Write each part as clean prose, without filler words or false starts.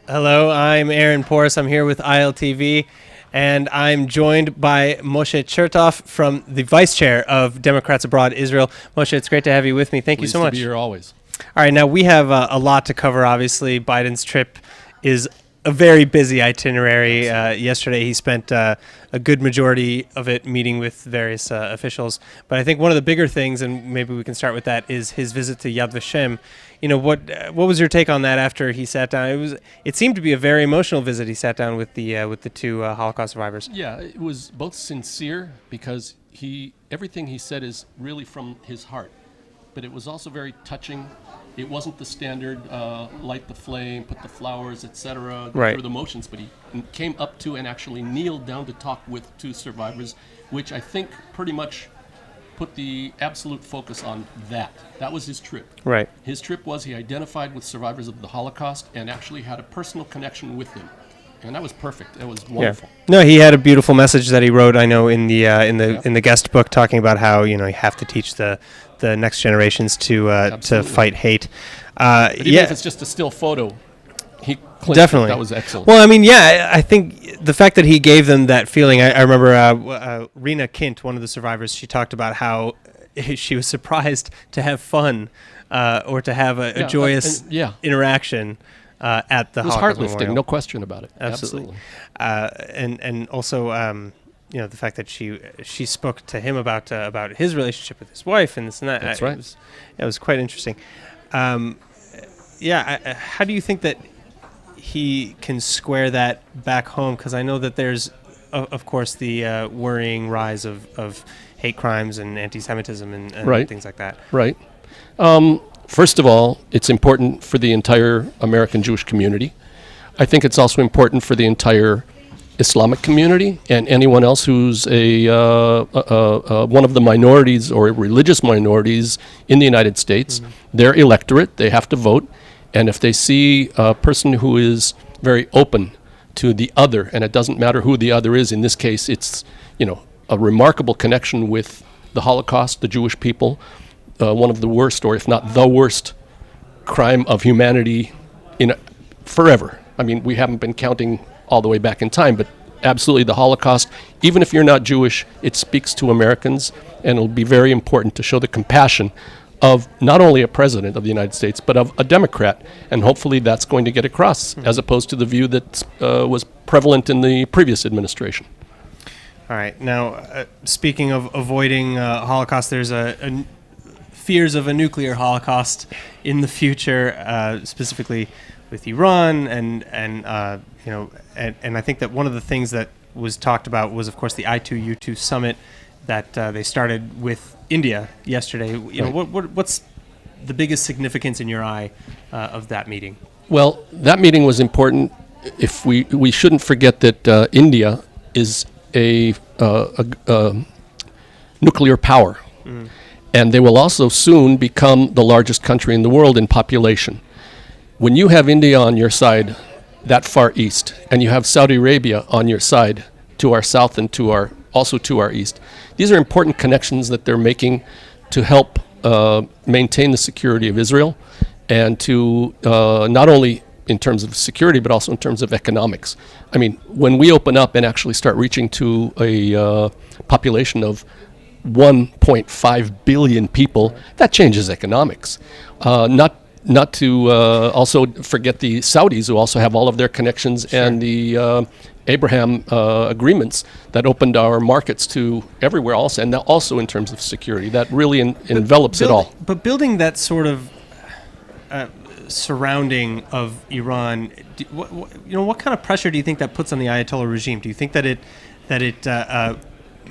Hello, I'm Aaron Porras. I'm here with ILTV, and I'm joined by Moshe Chertoff from the Vice Chair of Democrats Abroad Israel. Moshe, it's great to have you with me. Thank you so much. Pleased to be here always. All right, now we have a lot to cover, obviously. Biden's trip is a very busy itinerary. Yesterday he spent a good majority of it meeting with various officials. But I think one of the bigger things, and maybe we can start with that, is his visit to Yad Vashem. You know, what was your take on that after he sat down? It seemed to be a very emotional visit. He sat down with the two Holocaust survivors. Yeah, it was both sincere because everything he said is really from his heart, but it was also very touching. It wasn't the standard light the flame, put the flowers, etc., go through the motions, but he came up to and actually kneeled down to talk with two survivors, which I think pretty much put the absolute focus on that. That was his trip. Right. His trip was he identified with survivors of the Holocaust and actually had a personal connection with them. And that was perfect. It was wonderful. Yeah. No, he had a beautiful message that he wrote, I know, in the guest book, talking about how, you know, you have to teach the next generations to fight hate. But even if it's just a still photo, he definitely. That was excellent. Well, I mean, yeah, I think the fact that he gave them that feeling, I remember Rena Kint, one of the survivors, she talked about how she was surprised to have fun or to have a joyous interaction at the Holocaust It was heart-lifting, Memorial. no question about it. Absolutely. And also, you know, the fact that she spoke to him about his relationship with his wife and this and that. That's right. It was quite interesting. How do you think that he can square that back home? Because I know that there's, of course, the worrying rise of hate crimes and anti-Semitism and things like that. Right. First of all, it's important for the entire American Jewish community. I think it's also important for the entire Islamic community and anyone else who's one of the minorities or religious minorities in the United States. Mm-hmm. Their electorate, they have to vote. And if they see a person who is very open to the other, and it doesn't matter who the other is, in this case, it's, you know, a remarkable connection with the Holocaust, the Jewish people, one of the worst, or if not the worst, crime of humanity in forever. I mean, we haven't been counting all the way back in time, but absolutely the Holocaust, even if you're not Jewish, it speaks to Americans, and it'll be very important to show the compassion of not only a president of the United States, but of a Democrat, and hopefully that's going to get across, as opposed to the view that was prevalent in the previous administration. All right. Now, speaking of avoiding Holocaust, there's fears of a nuclear Holocaust in the future, specifically with Iran, and I think that one of the things that was talked about was, of course, the I2U2 summit that they started with India yesterday. You know, what's the biggest significance in your eye of that meeting? Well, that meeting was important. If we shouldn't forget that India is a nuclear power, and they will also soon become the largest country in the world in population. When you have India on your side that far east, and you have Saudi Arabia on your side to our south and also to our east, these are important connections that they're making to help maintain the security of Israel, and to not only in terms of security, but also in terms of economics. I mean, when we open up and actually start reaching to a population of 1.5 billion people, that changes economics. Not to also forget the Saudis, who also have all of their connections, and the Abraham agreements that opened our markets to everywhere else, and also in terms of security. That really envelops it all. But building that sort of surrounding of Iran, what kind of pressure do you think that puts on the Ayatollah regime? Do you think that it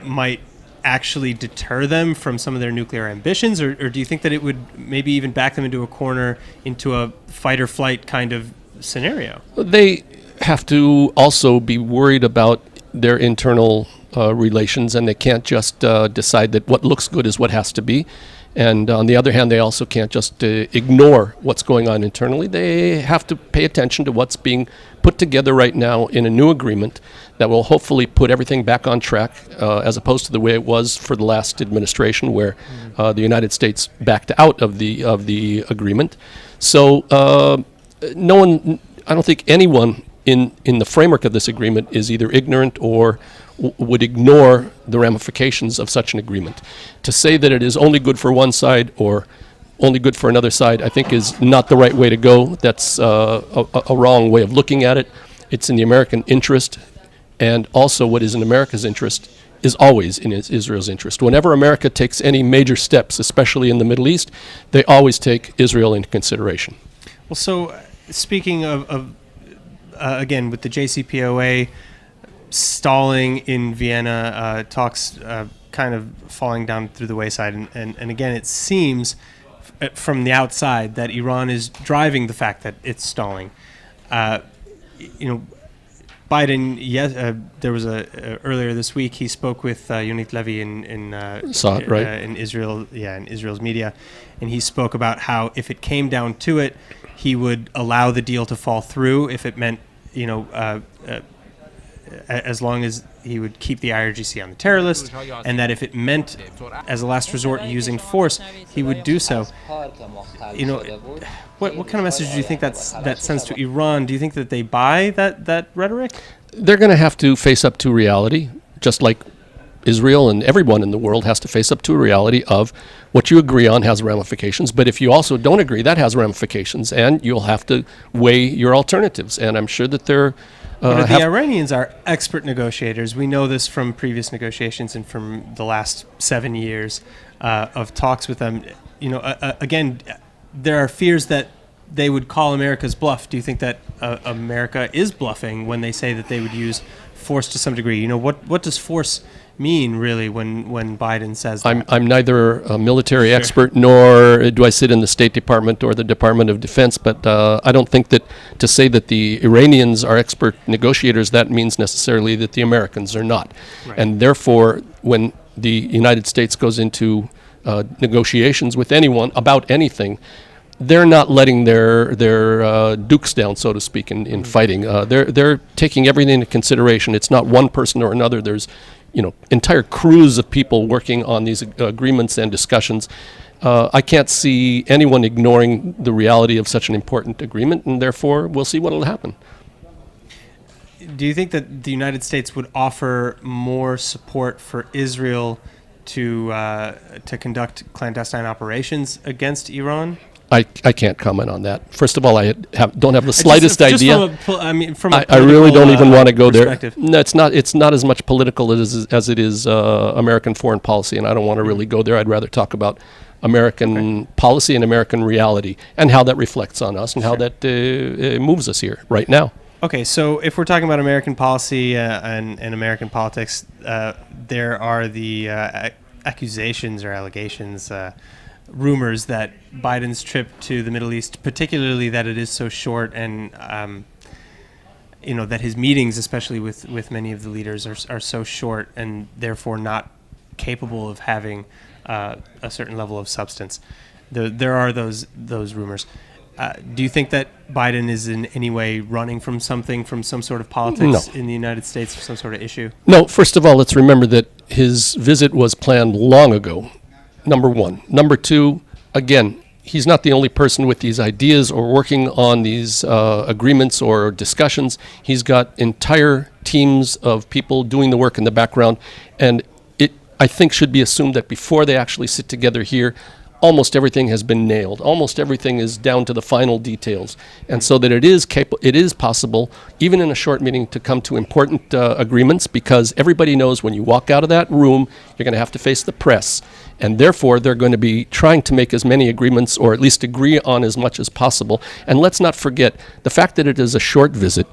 might actually deter them from some of their nuclear ambitions, or do you think that it would maybe even back them into a corner, into a fight or flight kind of scenario? They have to also be worried about their internal relations, and they can't just decide that what looks good is what has to be. And on the other hand, they also can't just ignore what's going on internally. They have to pay attention to what's being put together right now in a new agreement that will hopefully put everything back on track, as opposed to the way it was for the last administration, where the United States backed out of the agreement. So no one don't think anyone in the framework of this agreement is either ignorant or would ignore the ramifications of such an agreement. To say that it is only good for one side or only good for another side, I think is not the right way to go. That's a wrong way of looking at it. It's in the American interest, and also what is in America's interest is always in Israel's interest. Whenever America takes any major steps, especially in the Middle East, they always take Israel into consideration. Well, so speaking of again, with the JCPOA stalling in Vienna, talks kind of falling down through the wayside, and again, it seems from the outside that Iran is driving the fact that it's stalling. Biden, yes, there was earlier this week he spoke with Yonit Levy in Israel, in Israel's media, and he spoke about how if it came down to it, he would allow the deal to fall through if it meant, as long as he would keep the IRGC on the terror list, and that if it meant, as a last resort, using force, he would do so. What kind of message do you think that sends to Iran? Do you think that they buy that rhetoric? They're going to have to face up to reality, just like Israel and everyone in the world has to face up to a reality of what you agree on has ramifications. But if you also don't agree, that has ramifications, and you'll have to weigh your alternatives. And I'm sure that they're the Iranians are expert negotiators. We know this from previous negotiations and from the last 7 years of talks with them. Again, there are fears that they would call America's bluff. Do you think that America is bluffing when they say that they would use force to some degree? What does force mean really when Biden says that? I'm neither a military expert nor do I sit in the State Department or the Department of Defense, but I don't think that to say that the Iranians are expert negotiators, that means necessarily that the Americans are not. Right. And therefore, when the United States goes into negotiations with anyone about anything, they're not letting their dukes down, so to speak, in fighting. They're taking everything into consideration. It's not one person or another. There's entire crews of people working on these agreements and discussions. I can't see anyone ignoring the reality of such an important agreement, and therefore we'll see what will happen. Do you think that the United States would offer more support for Israel to conduct clandestine operations against Iran? I can't comment on that. First of all, I don't have the slightest idea. I really don't even want to go there. No, it's not as much political as it is American foreign policy, and I don't want to really go there. I'd rather talk about American policy and American reality and how that reflects on us and how that moves us here right now. Okay, so if we're talking about American policy and American politics, there are the accusations or allegations, rumors that Biden's trip to the Middle East, particularly that it is so short, and that his meetings, especially with many of the leaders, are so short and therefore not capable of having a certain level of substance. There are those rumors. Do you think that Biden is in any way running from something, from some sort of politics in the United States, some sort of issue? No. First of all, let's remember that his visit was planned long ago. Number one. Number two, again, he's not the only person with these ideas or working on these agreements or discussions. He's got entire teams of people doing the work in the background, and it, I think, should be assumed that before they actually sit together here, almost everything has been nailed. Almost everything is down to the final details, and so that it is possible, even in a short meeting, to come to important agreements, because everybody knows when you walk out of that room, you're going to have to face the press, and therefore they're going to be trying to make as many agreements, or at least agree on as much as possible. And let's not forget the fact that it is a short visit.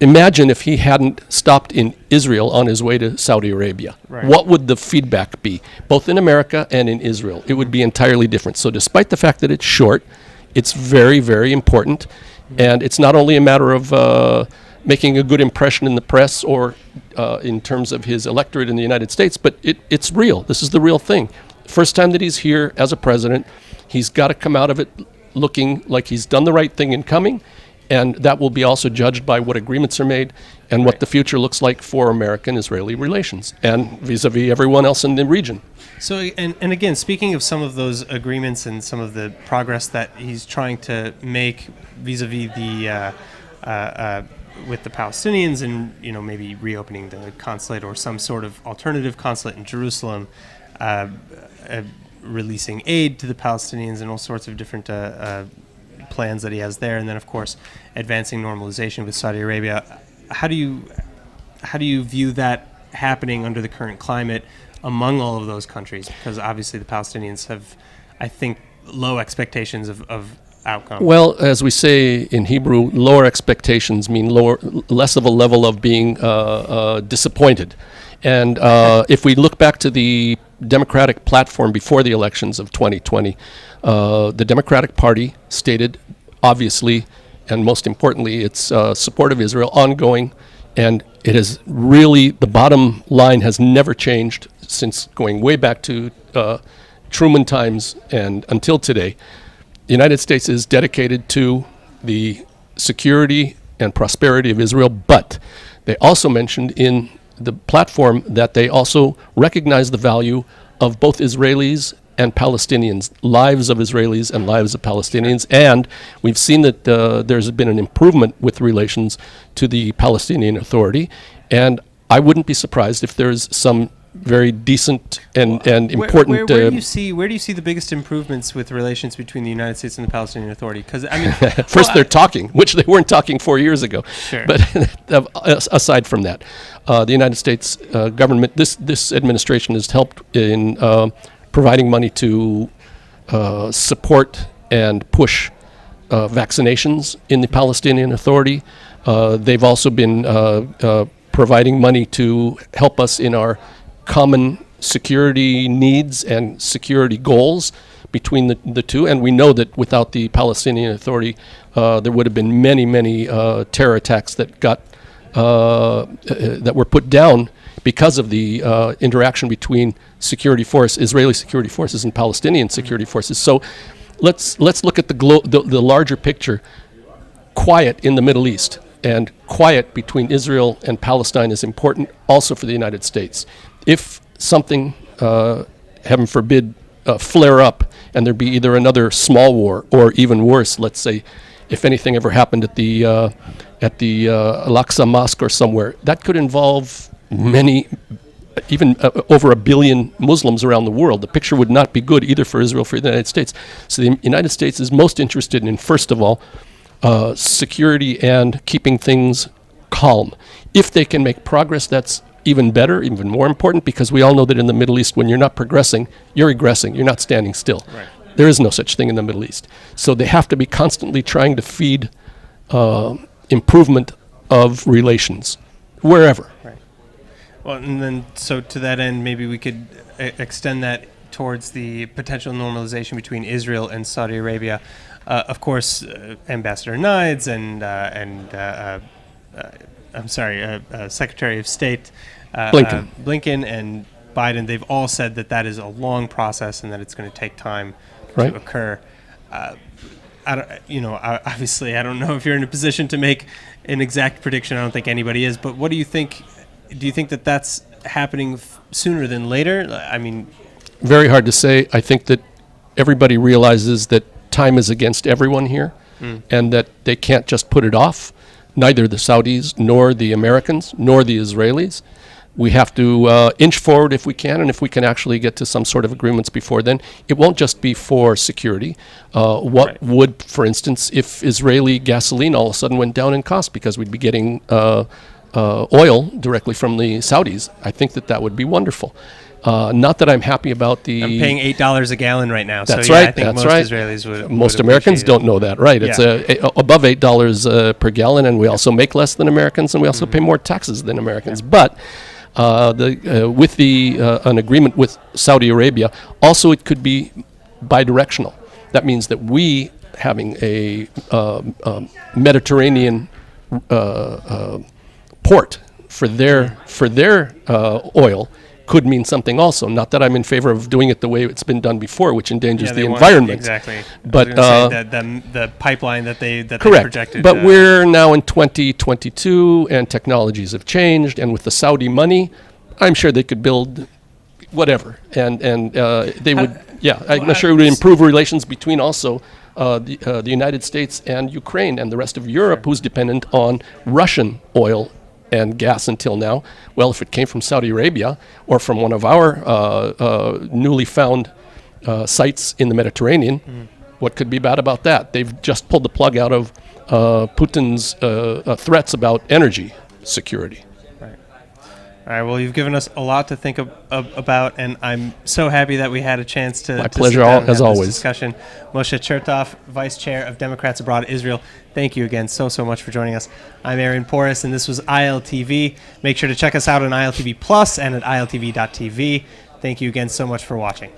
Imagine if he hadn't stopped in Israel on his way to Saudi Arabia. Right. What would the feedback be, both in America and in Israel? It would be entirely different. So despite the fact that it's short, it's very, very important. And it's not only a matter of making a good impression in the press or in terms of his electorate in the United States, but it's real. This is the real thing. First time that he's here as a president, he's got to come out of it looking like he's done the right thing in coming, And that will be also judged by what agreements are made and what the future looks like for American-Israeli relations and vis-a-vis everyone else in the region. So, and again, speaking of some of those agreements and some of the progress that he's trying to make vis-a-vis the with the Palestinians, and maybe reopening the consulate or some sort of alternative consulate in Jerusalem, releasing aid to the Palestinians, and all sorts of different plans that he has there, and then of course advancing normalization with Saudi Arabia. How do you view that happening under the current climate among all of those countries? Because obviously the Palestinians have, I think, low expectations of outcome. Well, as we say in Hebrew, lower expectations mean less of a level of being disappointed. And if we look back to the Democratic platform before the elections of 2020, the Democratic Party stated, obviously, and most importantly, its support of Israel ongoing, and it has really, the bottom line has never changed since going way back to Truman times and until today. The United States is dedicated to the security and prosperity of Israel, but they also mentioned in the platform that they also recognize the value of both Israelis and Palestinians, lives of Israelis and lives of Palestinians, and we've seen that there's been an improvement with relations to the Palestinian Authority, and I wouldn't be surprised if there's some very decent and important. Where do you see the biggest improvements with relations between the United States and the Palestinian Authority? Because I mean, first they're talking, which they weren't talking 4 years ago. Sure. But aside from that, the United States government, this administration has helped in providing money to support and push vaccinations in the Palestinian Authority. They've also been providing money to help us in our common security needs and security goals between the two. And we know that without the Palestinian Authority, there would have been many terror attacks that were put down because of the interaction between Israeli security forces and Palestinian security forces. So let's look at the larger picture. Quiet in the Middle East and quiet between Israel and Palestine is important also for the United States. If something, heaven forbid, flare up and there be either another small war or even worse, let's say, if anything ever happened at the Al-Aqsa Mosque or somewhere, that could involve many, even over 1 billion Muslims around the world. The picture would not be good either for Israel or for the United States. So the United States is most interested in, first of all, security and keeping things calm. If they can make progress, that's even better, even more important, because we all know that in the Middle East, when you're not progressing, you're regressing. You're not standing still. Right. There is no such thing in the Middle East. So they have to be constantly trying to feed improvement of relations, wherever. Right. Well, and then, so to that end, maybe we could extend that towards the potential normalization between Israel and Saudi Arabia. Of course, Ambassador Nides and Secretary of State Blinken and Biden, they've all said that is a long process and that it's going to take time to occur. Obviously, I don't know if you're in a position to make an exact prediction. I don't think anybody is. But what do you think? Do you think that that's happening sooner than later? I mean, very hard to say. I think that everybody realizes that time is against everyone here, and that they can't just put it off. Neither the Saudis, nor the Americans, nor the Israelis. We have to inch forward if we can, and if we can actually get to some sort of agreements before then. It won't just be for security. Would, for instance, if Israeli gasoline all of a sudden went down in cost because we'd be getting oil directly from the Saudis? I think that would be wonderful. Not that I'm happy about the... I'm paying $8 a gallon right now. That's so, right. I think that's most right. Israelis would. Most Americans don't know that, right? It's above $8 per gallon, and we also make less than Americans, and we also pay more taxes than Americans. But with an agreement with Saudi Arabia, also it could be bidirectional. That means that we, having a Mediterranean port for their oil, could mean something also. Not that I'm in favor of doing it the way it's been done before, which endangers Yeah, the they want- environment. Exactly. But, I was gonna say that the pipeline that they Correct. projected. But we're now in 2022, and technologies have changed. And with the Saudi money, I'm sure they could build whatever, and they would. Yeah, I'm sure it would improve relations between also the United States and Ukraine and the rest of Europe, who's dependent on Russian oil and gas until now. Well, if it came from Saudi Arabia or from one of our newly found sites in the Mediterranean, what could be bad about that? They've just pulled the plug out of Putin's threats about energy security. All right. Well, you've given us a lot to think about, and I'm so happy that we had a chance to. My to pleasure, sit down and as have this always. discussion. Moshe Chertoff, Vice Chair of Democrats Abroad Israel. Thank you again so much for joining us. I'm Aaron Porras, and this was ILTV. Make sure to check us out on ILTV Plus and at ILTV.tv. Thank you again so much for watching.